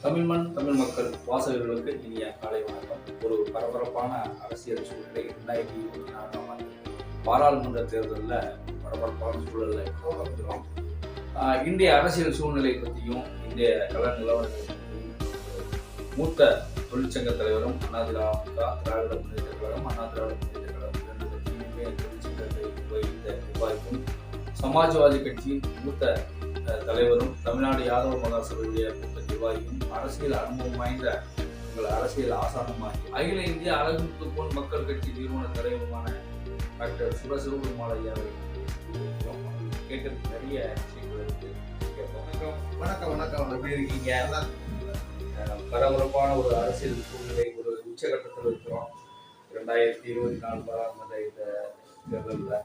தமிழ் மண் தமிழ் மக்கள் வாசகர்களுக்கு இனிய காலை வணக்கம். ஒரு பரபரப்பான அரசியல் சூழ்நிலை 2024ஆம் ஆண்டு பாராளுமன்ற தேர்தலில் பரபரப்பான சூழலை இருக்கிறோம். இந்திய அரசியல் சூழ்நிலை பற்றியும் இந்திய கள நிலவரங்கள் பற்றியும் மூத்த தொழிற்சங்க தலைவரும் அதிமுக திராவிட முன்னேற்ற கழகம் திராவிட முன்னேற்ற கழகம் இரண்டு கட்சியுமே தொழிற்சங்கத்தை வகித்த நிர்வாகிக்கும் சமாஜ்வாதி கட்சியின் மூத்த தலைவரும் தமிழ்நாடு யாதவ மகாசபையுடைய மூத்த நிர்வாகியும் அரசியல் அனுபவம் வாய்ந்த உங்கள் அரசியல் ஆசானமாகி அகில இந்திய அழகுமுத்து போன் மக்கள் கட்சி நிறுவன தலைவருமான டாக்டர் சிவசிவபெருமாள் ஐயாவை கேட்கறதுக்கு நிறைய விஷயங்கள் இருக்கு. வணக்கம் வணக்கம். எப்படி இருக்கீங்க? பரபரப்பான ஒரு அரசியல் சூழ்நிலை ஒரு உச்சகட்டத்தில் இருக்கிறோம். 2024 பாராளுமன்ற தேர்தலில்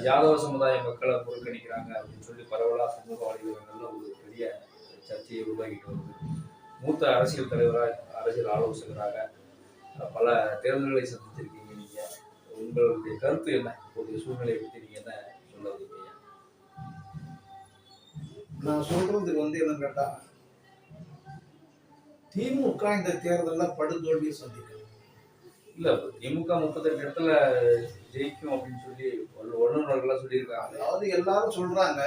யாதவ சமுதாய மக்களை புறக்கணிக்கிறாங்க அப்படின்னு சொல்லி பரவலாக சமூக வலைதளங்கள்ல ஒரு பெரிய சர்ச்சையை உருவாக்கிட்டு வருது. மூத்த அரசியல் தலைவராக அரசியல் ஆலோசகராக பல தேர்தல்களை சந்திச்சிருக்கீங்க. நீங்க உங்களுடைய கருத்து என்ன? ஒரு சூழ்நிலையை பற்றி நீங்க என்ன சொல்ல வரீங்க? நான் சொல்றது என்னன்னு கேட்டா, திமுக இந்த தேர்தலில் படுதோல்வியை சந்திக்கும். இல்ல, திமுக 38 இடத்துல ஜெயிக்கும் அப்படின்னு சொல்லி வல்லுநர்கள்லாம் சொல்லியிருக்காங்க. அதாவது எல்லாரும் சொல்றாங்க,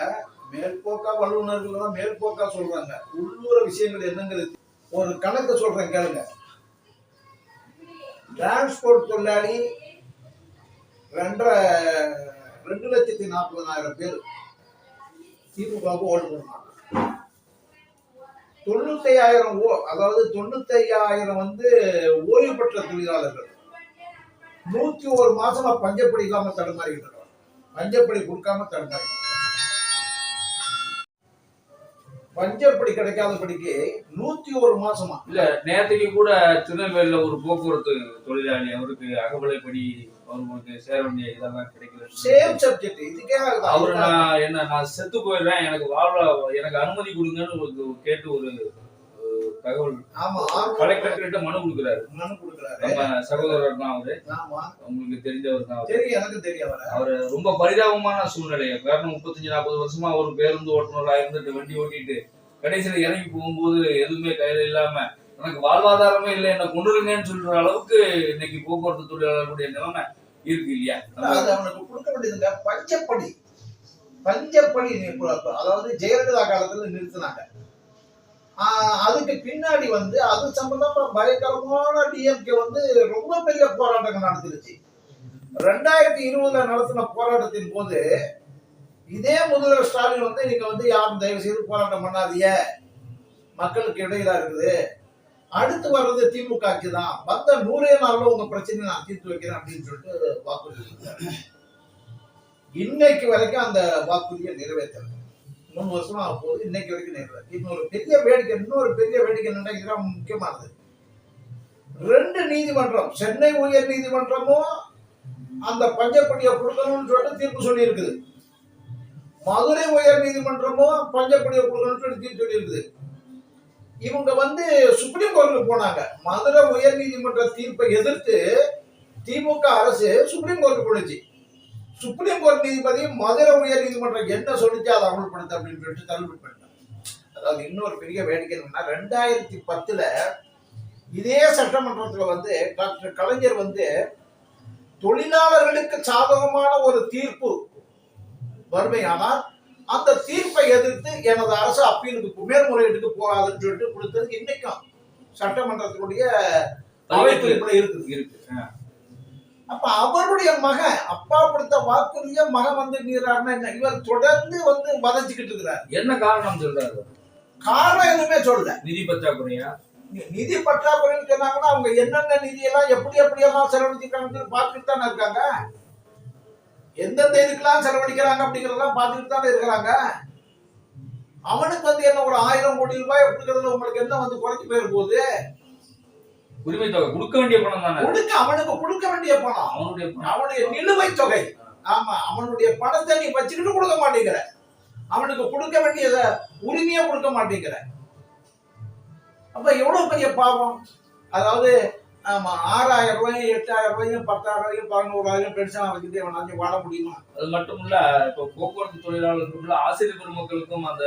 மேற்போக்கா வல்லுநர்கள் தான் மேற்போக்கா சொல்றாங்க. உள்ளூர விஷயங்கள் என்னங்கிறது ஒரு கணக்கு சொல்றேன் கேளுங்க. டிரான்ஸ்போர்ட் தொழிலாளி 2,40,000 பேர் திமுகவுக்கு ஓட்டு போடுறாங்க. 95,000 அதாவது 95,000 ஓய்வு பெற்ற தொழிலாளர்கள் 101 மாசமா பஞ்சப்படி இல்லாம தடுமாறிட்டு இருக்காங்க. பஞ்சப்படி கொடுக்காம தடுமாறிட்டு இருக்காங்க. பஞ்சப்படி கிடைக்காதபடிக்கு 101 மாசமா. இல்ல, நேற்றுக்கு கூட திருநெல்வேலியில ஒரு போக்குவரத்து தொழிலாளி அவருக்கு அகவலைப்படி அவருக்கு சேர வேண்டிய இதெல்லாம் கிடைக்கல. Same subject. இதுக்கே அவரு நான் செத்து போயிடுறேன், எனக்கு எனக்கு அனுமதி கொடுங்கன்னு கேட்டு ஒரு தகவல் கலெக்டர் கிட்ட மனு கொடுக்குறாரு. நம்ம சகோதரர் தான் அவரு. உங்களுக்கு தெரிஞ்சவர் தான். எனக்கு தெரியும். அவரு ரொம்ப பரிதாபமான சூழ்நிலை. காரணம் 35-40 வருஷமா ஒரு பேருந்து ஓட்டுநராக இருந்துட்டு வண்டி ஓட்டிட்டு கடைசியில இறங்கி போகும்போது எதுவுமே கையில இல்லாம எனக்கு வாழ்வாதாரமே இல்லை, என்ன கொண்டுருங்கன்னு சொல்ற அளவுக்கு இன்னைக்கு போக்குவரத்து தொழிலாளர்களுடைய நிலைமை இருக்கு இல்லையா? அது அவனுக்கு கொடுக்க வேண்டியதுங்க பஞ்சப்படி. பஞ்சப்படி அதாவது ஜெயலலிதா காலத்துல நிறுத்தினாங்க. அதுக்கு பின்னாடி அது சம்பந்தமா பயங்கரமான டிஎம்கே ரொம்ப பெரிய போராட்டங்கள் நடத்திருச்சு. 2020 நடத்தின போராட்டத்தின் போது இதே முதல்வர் ஸ்டாலின் நீங்க யாரும் தயவு செய்து போராட்டம் பண்ணாதீங்க, மக்களுக்கு இடையிலா இருக்குது, அடுத்து வர்றது திமுக தான், வந்த 100 நாள்ல உங்க பிரச்சனையை நான் தீர்த்து வைக்கிறேன் அப்படின்னு சொல்லிட்டு வாக்குறுதி. இன்னைக்கு வரைக்கும் அந்த வாக்குறுதியை நிறைவேற்றல. 3 வருஷமா போகுது, இன்னைக்கு வரைக்கும் நிறைவேற்ற. இன்னொரு பெரிய வேடிக்கை என்னன்னா முக்கியமானது, 2 நீதிமன்றம், சென்னை உயர் நீதிமன்றமும் அந்த பஞ்சப்படியை கொடுக்கணும்னு சொல்லிட்டு தீர்ப்பு சொல்லி இருக்குது. மதுரை உயர் நீதிமன்றமும் பஞ்சப்படியை கொடுக்கணும்னு சொல்லி தீர்ப்பு சொல்லி இருக்குது. இவங்க சுப்ரீம் கோர்ட்டுக்கு போனாங்க. மதுரை உயர் நீதிமன்ற தீர்ப்பை எதிர்த்து திமுக அரசு சுப்ரீம் கோர்ட்டு போனுச்சு. சுப்ரீம் கோர்ட் நீதிபதி மதுரை உயர் நீதிமன்றம் என்ன சொல்லிச்சு அதை அமல்படுத்த அப்படின்னு சொல்லிட்டு தள்ளுபடி பண்ணிட்டாங்க. அதாவது இன்னொரு பெரிய வேடிக்கை என்னன்னா, 2010 இதே சட்டமன்றத்துல டாக்டர் கலைஞர் தொழிலாளர்களுக்கு சாதகமான ஒரு தீர்ப்பு வறுமையானால் அந்த தீர்ப்பை எதிர்த்து எனது அரசு அப்பீலுக்கு மேல்முறையீட்டுக்கு போகாதுன்னு சொல்லிட்டு கொடுத்ததுக்கு இன்னைக்கும் சட்டமன்றத்தினுடைய இருக்கு. அப்ப அவருடைய மகன் அப்பா கொடுத்த வாக்குறுதிய மகன் மீறாருன்னா இவர் தொடர்ந்து வதச்சிக்கிட்டு இருக்கிறார். என்ன காரணம் சொல்றாரு? காரணம் எதுவுமே சொல்ல. நிதி பற்றாக்குறையா? நிதி பற்றாக்குறைன்னு சொன்னாங்கன்னா அவங்க என்னென்ன நிதியெல்லாம் எப்படியெல்லாம் செலவழிச்சிருக்காங்கன்னு பார்த்துட்டு தானே இருக்காங்க. எந்தெந்த இதுக்கெல்லாம் செலவழிக்கிறாங்க அப்படிங்கறதெல்லாம் பார்த்துட்டு தானே இருக்கிறாங்க. அவனுக்கு என்ன ஒரு 1000 கோடி ரூபாய் கொடுக்கறதுல உங்களுக்கு என்ன குறைஞ்சு போயிரு போகுது? உரிமை தொகை கொடுக்க வேண்டிய பணம் தானே. அவனுக்கு கொடுக்க வேண்டிய பணம், அவனுடைய நிலுவைத் தொகை. ஆமா, அவனுடைய பணத்தை நீ வச்சுக்கிட்டு கொடுக்க மாட்டேங்கிற, அவனுக்கு கொடுக்க வேண்டிய உரிமையை கொடுக்க மாட்டேங்கிற. அப்ப எவ்வளவு பெரிய பாவம். அதாவது ஆமா 6,000 ரூபாயும் 8,000 ரூபாயும் 10,000 ரூபாயும் 11,000 பென்ஷன் வச்சுட்டு அவனால வாழ முடியுமா? அது மட்டும் இல்ல, இப்போ போக்குவரத்து தொழிலாளர்களுக்கும் ஆசிரியர் பெருமக்களுக்கும் அந்த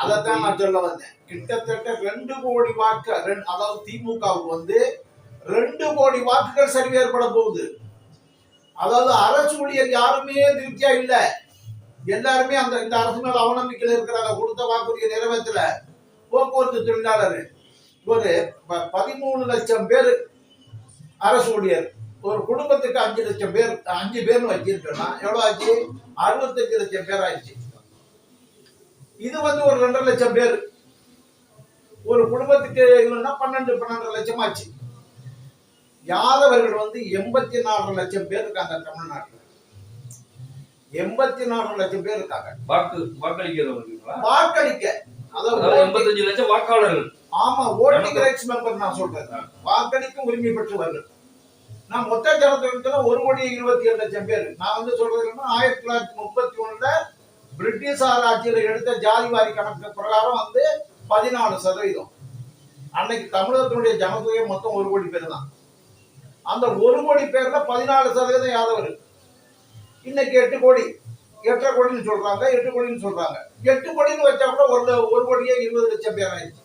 அதைத்தான் நான் சொல்ல வந்தேன். கிட்டத்தட்ட 2 கோடி வாக்கு, அதாவது திமுகவுக்கு வந்து 2 கோடி வாக்குகள் சரிவு ஏற்பட போகுது. அதாவது அரசு ஊழியர் யாருமே திருப்தியா இல்ல. எல்லாருமே இந்த அரசு மேல அவநம்பிக்கையில் இருக்கிறாங்க. கொடுத்த வாக்குறுதியை நிறைவேற்றல. போக்குவரத்து தொழிலாளர் ஒரு 13 லட்சம் பேர் அரசு ஊழியர், ஒரு குடும்பத்துக்கு 5 லட்சம் பேர், 5 பேர்னு வச்சிருக்கோம்னா எவ்வளவு ஆச்சு? 65 லட்சம் பேர் ஆயிடுச்சு. இது வந்து ஒரு 2.5 லட்சம் பேர், ஒரு குடும்பத்துக்கு இல்லைன்னா 12 லட்சம் ஆச்சு. யாதவர்கள் வந்து 84 லட்சம் பேர் இருக்காங்க தமிழ்நாட்டில். 84 லட்சம் பேர் இருக்காங்க. வாக்களிக்க அதாவது 85 லட்சம் வாக்காளர்கள். ஆமா, ஓட்டிங் ரைட்ஸ் மெம்பர் நான் சொல்றேன். வாக்களிக்கும் உரிமை பெற்றவர்கள். நான் மொத்த ஜனத்தொகையில 1,27,7 லட்சம் பேர். நான் வந்து சொல்றது என்னன்னா 1931ல பிரிட்டிஷார் ஆட்சியில் எடுத்த ஜாதிவாரி கணக்கு பிரகாரம் வந்து 14%. அன்னைக்கு தமிழகத்தினுடைய ஜனத்தொகை மொத்தம் 1 கோடி பேர் தான். அந்த 1 கோடி பேர்ல 14% யாதவர். இன்னைக்கு 8 கோடி, 8.5 கோடின்னு சொல்றாங்க, 8 கோடின்னு சொல்றாங்க. 8 கோடின்னு வச்சா கூட 1 கோடியே 20 லட்சம் பேர் ஆயிடுச்சு.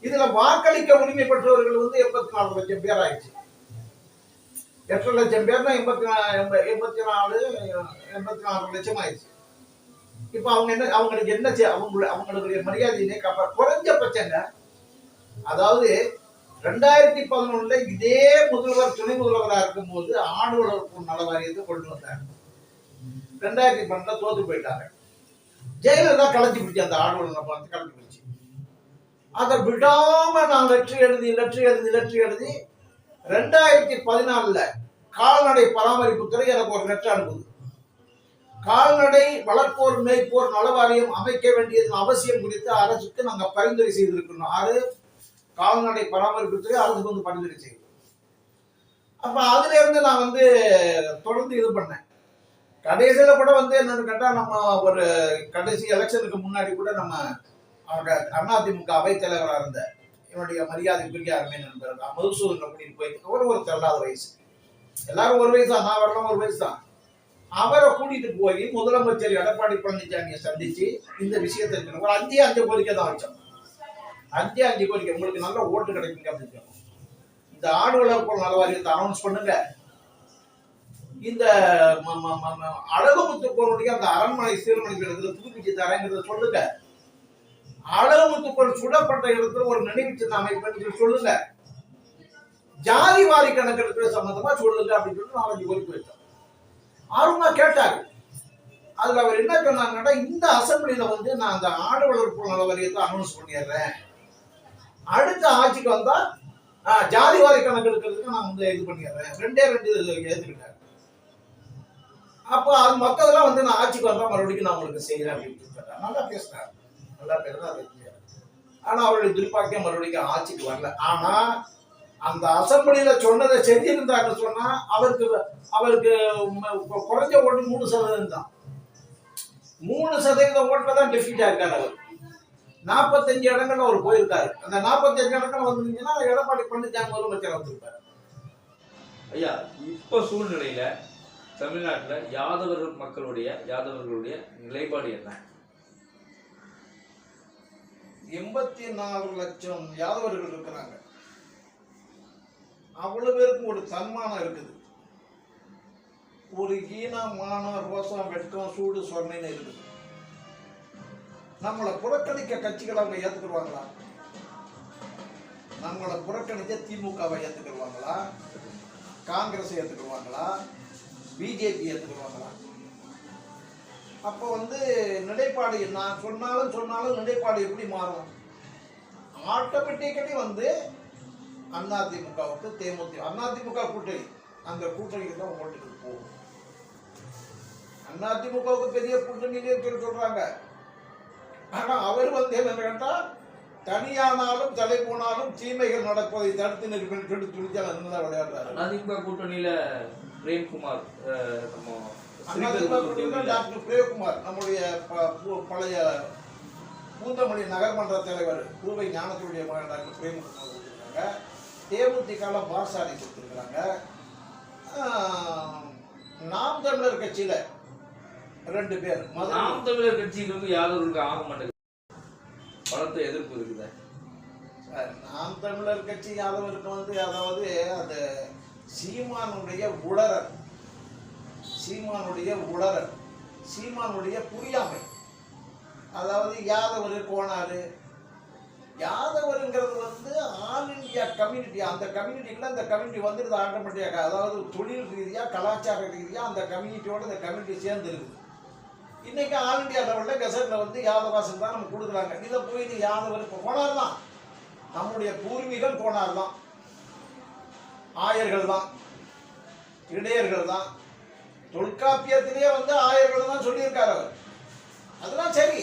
இதுல வாக்களிக்க உரிமை பெற்றவர்கள் வந்து 84 லட்சம் பேர் ஆயிடுச்சு. 8 லட்சம் பேர்னா 84 லட்சம் ஆயிடுச்சு. இப்ப அவங்க என்ன, அவங்களுக்கு என்ன அவங்களுடைய மரியாதையினை குறைஞ்சபட்சங்க. அதாவது 2011ல இதே முதல்வர் துணை முதல்வராக இருக்கும் போது ஆடு வளர்ப்பு நல வாரியத்தை கொண்டு வந்தாங்க. 2012ல தோத்து போயிட்டாங்க. ஜெயலலிதா கலைச்சி பிடிச்சி அந்த ஆடு வளர்ப்பு பணத்தை கலைச்சி பிடிச்சி அதை விடாம நான் லெட்டர் எழுதி 2014ல கால்நடை பராமரிப்பு துறை எனக்கு ஒரு லெட்டர் அனுப்புது. கால்நடை வளர்ப்போர் மேய்ப்போர் நல வாரியம் அமைக்க வேண்டியதன் அவசியம் குறித்து அரசுக்கு நாங்க பரிந்துரை செய்திருக்கணும். கால்நடை பராமரிப்பு துறை அரசுக்கு வந்து பரிந்துரை செய்யும். அப்ப அதுல இருந்து நான் வந்து தொடர்ந்து இது பண்ணேன். கடைசியில கூட வந்து என்னன்னு கேட்டா, நம்ம ஒரு கடைசி எலெக்ஷனுக்கு முன்னாடி கூட நம்ம அவங்க அதிமுக அவைத் தலைவராக இருந்த என்னுடைய மரியாதைக்குரிய அருமை நண்பர் மதுசூதன் கூட்டிட்டு போயிட்டு ஒரு தள்ளாத வயசு, எல்லாரும் ஒரு வயசு தான், நான் வரலாம் ஒரு வயசு தான், அவரை கூட்டிட்டு போய் முதலமைச்சர் எடப்பாடி பழனிசாமியை சந்திச்சு இந்த விஷயத்தை ஒரு 5 கோரிக்கை தான் வச்சோம். 5 கோரிக்கை, உங்களுக்கு நல்ல ஓட்டு கிடைக்குங்க அப்படின்னு. இந்த ஆடு வளர்ப்பு நல வாரியத்தை அனௌன்ஸ் பண்ணுங்க. இந்த அழகுமுத்துக்கோனுடைய அந்த அரண்மனை சீர்மனைகள் புதுப்பிச்சு தரேங்கிறத சொல்லுங்க. அழகுமுத்துக்கோன் சுடப்பட்ட இடத்துல ஒரு நினைவு சின்ன அமைப்பு சொல்லுங்க. ஜாதி வாரி கணக்கெடுக்கிற சம்பந்தமா சொல்லுங்க அப்படின்னு சொல்லிட்டு 4 கோரிக்கை வச்சோம். ஆர்வமா கேட்டாரு. அதுல அவர் என்ன சொன்னாங்கன்னா, இந்த அசம்பிளில வந்து நான் அந்த ஆடு வளர்ப்பு நல வாரியத்தை அனௌன்ஸ் பண்ணிடுறேன், அடுத்த ஆட்சிக்கு வந்தா ஜாதிவாரி கணக்கெடுக்கிறதுக்கு நான் வந்து இது பண்ணிடுறேன். 2 ஏத்துக்கிட்டாரு. அப்ப அது மத்ததெல்லாம் வந்து நான் ஆட்சிக்கு வந்தா மறுபடியும் நான் உங்களுக்கு செய்யறேன் அப்படின்னு சொல்றாரு. நல்லா பேசுறாரு, நல்லா பேசுறாரு. ஆனா அவருடைய துர்பாக்கியம் மறுபடியும் ஆட்சிக்கு வரல. ஆனா அந்த அசம்பிளியில சொன்னதை செஞ்சிருந்தாங்க சொன்னா அவருக்கு குறைஞ்ச ஓட்டு 3% தான். 3% ஓட்டுல தான் டெபிட் ஆயிருக்காரு. அவர் 45 இடங்கள்ல அவர் போயிருக்காரு. அந்த 45 இடங்கள் வந்துருந்துச்சுன்னா எடப்பாடி பழனிசாமி முதலமைச்சர் வந்திருப்பாரு. ஐயா, இப்ப சூழ்நிலையில தமிழ்நாட்டில் யாதவர்களுடைய நிலைப்பாடு என்ன? 84 லட்சம் யாதவர்கள் இருக்கிறாங்க. அவ்வளவு பேருக்கும் ஒரு தன்மானம் இருக்குது. ஒரு ஈனம், மானம், ரோசம், வெட்கம், சூடு, சொர்ணைன்னு இருக்குது. நம்மளை புறக்கணிக்க கட்சிகளை அவங்க ஏத்துக்குவாங்களா? நம்மளை புறக்கணிக்க திமுகவை ஏத்துக்குவாங்களா? காங்கிரஸ் ஏத்துக்குவாங்களா? பிஜேபி ஏத்துக்குவாங்களா? அப்போ வந்து நிலைப்பாடு நான் சொன்னாலும் நிலைப்பாடு எப்படி மாறும்? ஆட்டோமேட்டிக்கலி வந்து அதிமுகவுக்கு தேமுதிக அதிமுக கூட்டணி, அந்த கூட்டணிக்கு தான் ஓட்டுக்கு போகும். அதிமுகவுக்கு பெரிய கூட்டணியிலே சொல்றாங்க. ஆனா அவர் வந்து என்ன கேட்டா, தனியானாலும் தலை போனாலும் தீமைகள் நடப்பதை தடுத்து நிற்பேன் சொல்லி துணிச்சால் அதுதான் விளையாடுறாரு. அதிமுக கூட்டணியில பிரேம்குமார், டாக்டர் பிரேம்குமார், நம்முடைய பழைய பூந்தமல்லி நகர்மன்ற தலைவர் பூவை ஞானத்துடைய மகன் டாக்டர் பிரேம்குமார் கொடுத்துருக்காங்க. தேமுதிகல பாசாரி கொடுத்துருக்குறாங்க. நாம் தமிழர் கட்சியில 2 பேர். நாம் தமிழர் கட்சிக்கு யாதவருக்கு ஆக மாட்டேங்குது, பலத்த எதிர்ப்பு இருக்குது. நாம் தமிழர் கட்சி யாதவருக்கு அதாவது அந்த சீமானுடைய உளறல், சீமானுடைய புரியாமை. அதாவது யாதவர் கோனாரு, யாதவருங்கிறது ஆல் இந்தியா கம்யூனிட்டி. அந்த கம்யூனிட்டிக்குள்ள அந்த கம்யூனிட்டி வந்துடுது ஆட்டோமேட்டிக்காக. அதாவது தொழில் ரீதியாக கலாச்சார ரீதியாக அந்த கம்யூனிட்டியோட இந்த கம்யூனிட்டி சேர்ந்து இருக்குது. இன்னைக்கு ஆல் இந்தியா லெவலில் கெசட்டில் யாதவாசம் தான் நம்ம கொடுக்குறாங்க. இதை போய் நீ யாதவர் கோனார் தான், நம்முடைய பூர்வீகம் கோனார் தான், ஆயர்கள் தான், இடையர்கள் தான். தொல்காப்பியத்திலேயே ஆயர்கள் தான் சொல்லியிருக்காரு அவர். அதெல்லாம் சரி.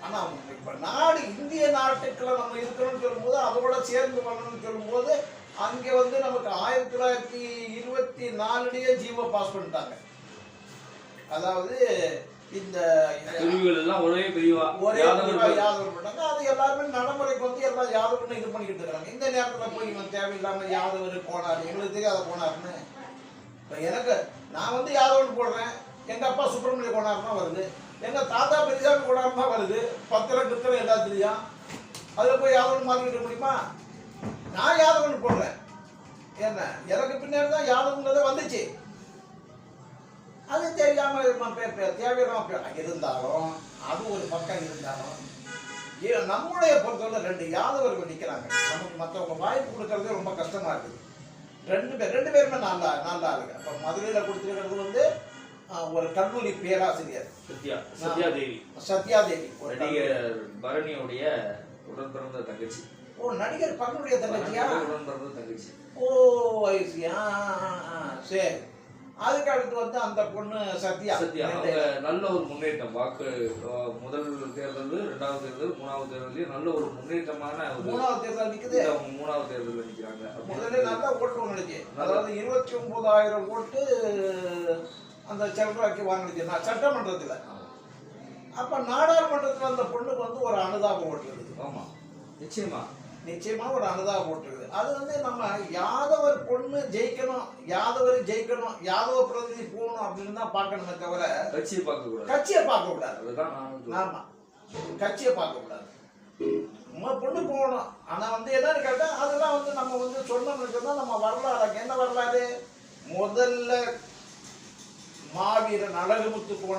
ஆனால் இப்போ நாடு இந்திய நாட்டுக்குள்ள நம்ம இருக்கணும்னு சொல்லும்போது அதோட சேர்ந்து வரணும்னு சொல்லும்போது அங்கே நமக்கு 1924 ஜீவோ பாஸ் பண்ணிட்டாங்க. அதாவது இந்த ஒரே பிரிவா யாதவர் பண்ணாங்க. அது எல்லாருமே நடைமுறைக்கு எல்லாம் யாதவர்னு இது பண்ணிக்கிட்டு இருக்காங்க. இந்த நேரத்தில் போய் இவன் தேவையில்லாம யாதவர் போனார், எங்களுக்கு தெரியாத போனார்னு. இப்போ எனக்கு நான் யாதவன் போடுறேன், எங்க அப்பா சுப்பிரமணிய கோனார் தான் வருது, எங்க தாத்தா பெரிசாமி கோனார் தான் வருது, பத்திரம் கித்திரம் எல்லாத்துலயும். அதுல போய் யாதவன் மாத்திக்கிட்ட முடியுமா? நான் யாதவன் போடுறேன். என்ன எனக்கு பின்னாடி தான் யாதவங்கிறத வந்துச்சு. அது தெரியாம தேவையான இருந்தாலும் அது ஒரு பக்கம் இருந்தாலும் நம்முடைய பொறுத்தவரை 2 யாதவர்கள் நிற்கிறாங்க. நமக்கு மற்றவங்க வாய்ப்பு கொடுக்கறதே ரொம்ப கஷ்டமா இருக்குது. 2 பேருமே நல்லா இருக்கு. அப்ப மதுரையில கொடுத்துருக்கிறது ஒரு கல்லூரி பேராசிரியர் சத்யாதேவி, நடிகர் பரணியுடைய உடன் பிறந்த தங்கச்சி. ஓ, நடிகர் பரணியுடைய தங்கச்சியா? உடன் பிறந்த தங்கச்சி. ஓ, சரி. அதுக்கு அடுத்து அந்த பொண்ணு சத்யா. நல்ல ஒரு முன்னேற்றம். வாக்கு முதல் தேர்தல், 2வது தேர்தல், 3வது தேர்தலையும் நல்ல ஒரு முன்னேற்றமான 3வது தேர்தல் நிக்குது. 3வது தேர்தல் நிக்கிறாங்க. முதல்ல நல்ல ஓட்டு நினைச்சு, அதாவது 29,000 ஓட்டு அந்த செல்வாக்கி வாங்கினுச்சு சட்டமன்றத்தில். அப்ப நாடாளுமன்றத்தில் அந்த பொண்ணுக்கு ஒரு அனுதாபம் ஓட்டு இருக்குது. ஆமா, நிச்சயமா ஒரு அனுதாபம் ஓட்டுருக்குது. அது நம்ம யாதவர் பொண்ணு ஜெயிக்கணும், யாதவ பிரதிநிதி போகணும் அப்படின்னு தான் பார்க்கணுமே தவிர கட்சியை பார்க்க கூடாது. ஆமா, கட்சியை பார்க்க கூடாது. நம்ம பொண்ணு போகணும். ஆனா என்னன்னு கேட்டா அதெல்லாம் நம்ம சொன்னோம்னு சொன்னா நம்ம வரலாறு என்ன வரலாறு? முதல்ல மாவீரன் அழகுமுத்து போன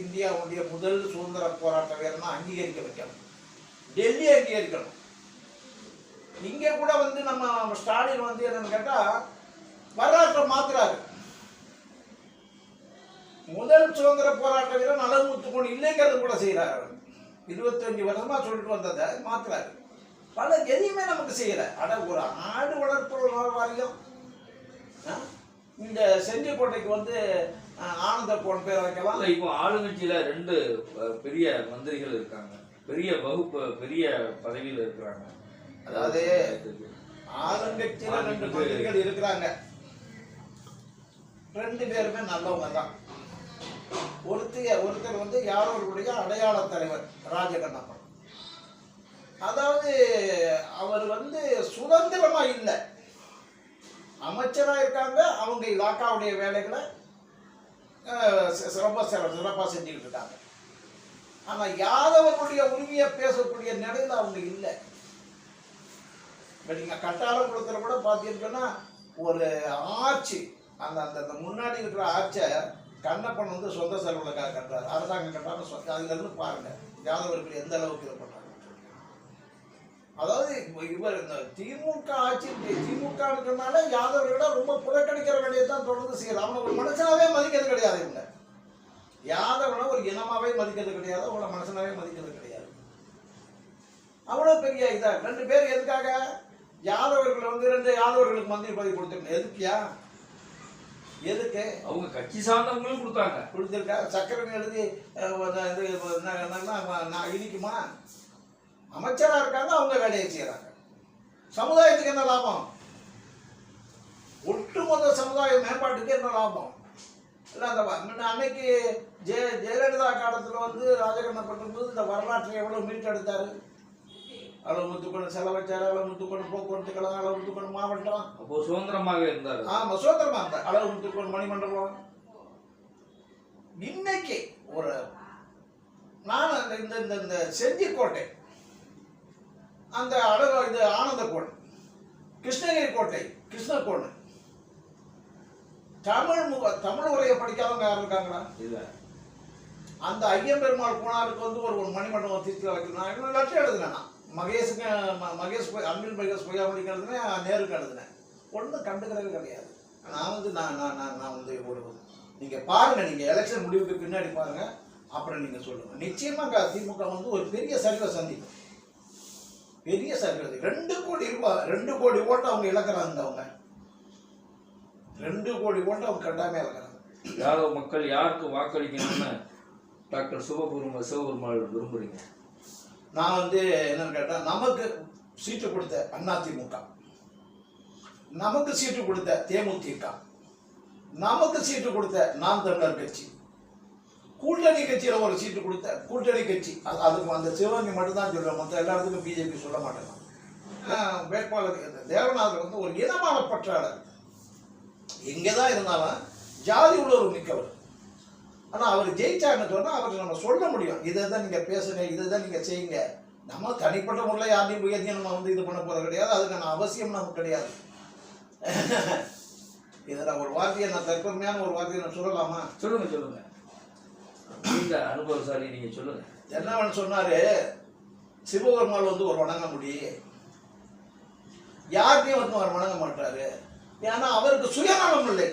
இந்தியாவுடைய முதல் சுதந்திர போராட்ட வீரனா அங்கீகரிக்க வைக்கணும், டெல்லி அங்கீகரிக்கணும். இங்க கூட நம்ம ஸ்டாலின் என்னன்னு கேட்டா வரலாற்றை மாத்துறாரு. முதல் சுதந்திர போராட்ட வீரன் அழகுமுத்து போன இல்லைங்கிறது கூட செய்யறாரு. 25 வருஷமா சொல்லிட்டு வந்ததை மாத்துறாரு. பல எதையுமே நமக்கு செய்யல. ஆனா ஒரு ஆடு வளர்ப்பு வாரியம் இந்த செஞ்சிக்கோட்டைக்கு ஆனந்த போன் பேர் வைக்கலாம். இப்போ ஆளுங்கட்சியில 2 பெரிய மந்திரிகள் இருக்காங்க, பெரிய வகுப்பு, பெரிய பதவியில் இருக்கிறாங்க. அதாவது ஆளுங்கட்சியில 2 மந்திரிகள் இருக்கிறாங்க. 2 பேருமே நல்லவங்க தான். ஒருத்தர் யாரோருடைய அடையாள தலைவர் ராஜகண்ணப்பன். அதாவது அவர் சுதந்திரமா இல்லை, அமைச்சரா இருக்காங்க. அவங்க இலாக்காவுடைய வேலைகளை சிறப்பா செஞ்சுக்கிட்டு இருக்காங்க. ஆனா யாதவர்களுடைய உரிமையை பேசக்கூடிய நிலையில அவங்க இல்லை. நீங்க கட்டாளங்குளத்துல கூட பார்த்தீங்கன்னா ஒரு ஆட்சி, அந்த முன்னாடி இருக்கிற ஆட்சியை கண்ணப்பன் சொந்த செலவுகளுக்காக கட்டுறாரு. அரசாங்கம் கட்டாம அதுல இருந்து பாருங்க யாதவர்கள் எந்த அளவுக்கு இது பண்றாங்க. அதாவது இவர் இந்த திமுக ஆட்சி, திமுகனால யாதவர்களை ரொம்ப புறக்கணிக்கிற வேலையை தான் தொடர்ந்து செய்யலாம். அவனை ஒரு மனுஷனாவே மதிக்கிறது கிடையாது. இவங்க யாதவனை ஒரு இனமாவே மதிக்கிறது கிடையாது, அவங்கள மனுஷனாவே மதிக்கிறது கிடையாது. அவ்வளவு பெரிய இதா 2 பேர் எதுக்காக யாதவர்கள் 2 யாதவர்களுக்கு மந்திரி பதவி கொடுத்துருக்கணும். எதுக்கியா? எதுக்கு? அவங்க கட்சி சார்ந்தவங்களும் கொடுத்துருக்கா. சக்கரன் எழுதி இனிக்குமா? அமைச்சரா இருக்காங்க, அவங்க வேலையை செய்யறாங்க. சமுதாயத்துக்கு என்ன லாபம்? ஒட்டுமொத்த சமுதாய மேம்பாட்டுக்கு என்ன லாபம்? இல்லை அந்த அன்னைக்கு ஜெயலலிதா காலத்தில் ராஜகண்ணப்பன் போது இந்த வரலாற்றை எவ்வளவு மீட்டெடுத்தாரு? அளவு முத்துக்கொண்டு செலவச்சார், அளவு முத்துக்கொண்டு போக்குவரத்து கழகம், அளவு முத்துக்கொண்டு மாவட்டம். அப்போ சுதந்திரமாக இருந்தார். ஆமா, சுதந்திரமா இருந்தார். அளவு முத்துக்கொண்டு மணிமண்டபம். இன்னைக்கு ஒரு நான் இந்த செஞ்சிக்கோட்டை, அந்த அழகு இது ஆனந்த கோட்டை, கிருஷ்ணகிரி கோட்டை, கிருஷ்ணகோட்டை, தமிழ் உரையை படிக்காதவங்க யாரும் இருக்காங்களா? இல்ல. அந்த ஐயம்பெருமாள் கோணாருக்கு வந்து ஒரு மணிமண்டபம் தீர்த்து வைக்கணும். இன்னும் லட்சம் எழுதுனேன். மகேஷ் அன்பில் மகேஷ் பொய்யாமொழிக்கு எழுதுனேன், நேருக்கு எழுதுனேன். ஒன்றும் கண்டுக்கிறதே கிடையாது. நான் வந்து நான் வந்து ஒரு நீங்க பாருங்க, நீங்க எலெக்ஷன் முடிவுக்கு பின்னாடி பாருங்க, அப்புறம் நீங்க சொல்லுங்க. நிச்சயமா திமுக வந்து ஒரு பெரிய சரிவை சந்திக்கும். பெரிய சரிவை. 2 கோடி ரூபாய், 2 கோடி ஓட்டு அவங்க இழக்கிறாங்க. அவங்க 2 கோடி ஓட்டு அவங்க கட்டாயமே இழக்கிறாங்க. யாதவ மக்கள் யாருக்கு வாக்களிக்கணும்னு டாக்டர் சிவபெருமாள் விரும்புறீங்க? நான் வந்து என்னன்னு கேட்டா, நமக்கு சீட்டு கொடுத்த அதிமுக, நமக்கு சீட்டு கொடுத்த தேமுதிக, நமக்கு சீட்டு கொடுத்த நாம் தமிழர் கட்சி, கூட்டணி கட்சியில ஒரு சீட்டு கொடுத்த கூட்டணி கட்சி, அதுக்கு அந்த சிவகங்கை மட்டும்தான் சொல்லுவேன். மொத்தம் எல்லா இடத்துக்கும் பிஜேபி சொல்ல மாட்டேன். வேட்பாளர் தேவநாதர் வந்து ஒரு இனமான பற்றாளர். எங்கேதான் இருந்தாலும் ஜாதி உணர்வு மிக்கவர். ஆனா அவர் ஜெயிச்சாங்கன்னு சொன்னா அவருக்கு நம்ம சொல்ல முடியும், இதை தான் நீங்க பேசுங்க, இதை தான் நீங்க செய்யுங்க. நம்ம தனிப்பட்ட முறையில் யாரையும் உயர்த்தி நம்ம வந்து இது பண்ண போறது கிடையாது. அதுக்கான அவசியம் நமக்கு கிடையாது. இதில் ஒரு வார்த்தையை நான் தற்பெருமையான ஒரு வார்த்தையை நான் சொல்லலாமா? சொல்லுங்க. நீங்க அனுபவசாலி, நீங்க சொல்லுங்க. என்னவன்னு சொன்னாரு, சிவபெருமாள் வந்து ஒரு வணங்க முடியும், யார்கிட்டையும் வந்து அவர் வணங்க மாட்டாரு. ஏன்னா அவருக்கு சுயநலம் இல்லை,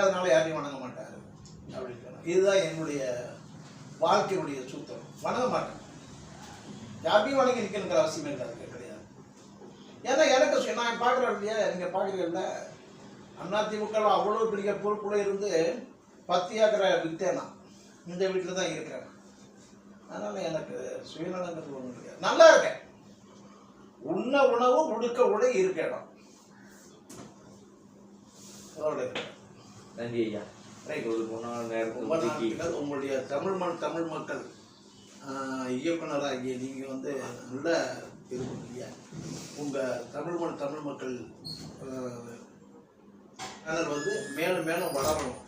அதனால யாரையும் வணங்க மாட்டாரு அப்படின்னு சொன்னார். இதுதான் என்னுடைய வாழ்க்கையினுடைய சூத்திரம். வணங்க மாட்டேன், யாரையும் வணங்கி நிற்கணுங்கிற அவசியம் கிடையாது. ஏன்னா எனக்கு நான் பார்க்குறேன் இல்லையா, நீங்க பார்க்குறீங்கல்ல, அதிமுக அவ்வளோ பெரிய பொறுப்புல இருந்து 10 ஏக்கரை வித்தேனா இந்த வீட்டில் தான் இருக்கிறேன். அதனால எனக்கு சுயநலங்கிறது ஒன்றும் கிடையாது. நல்லா இருக்கேன். உண்ண உணவு, உடுக்க உடை, இருக்க இடம். நன்றி ஐயா. உங்களுடைய தமிழ் மக்கள் இயக்குனராகிய நீங்க வந்து நல்ல இல்லையா, உங்க தமிழ் மக்கள் சேனல் வந்து மேலும் மேலும் வளரணும்.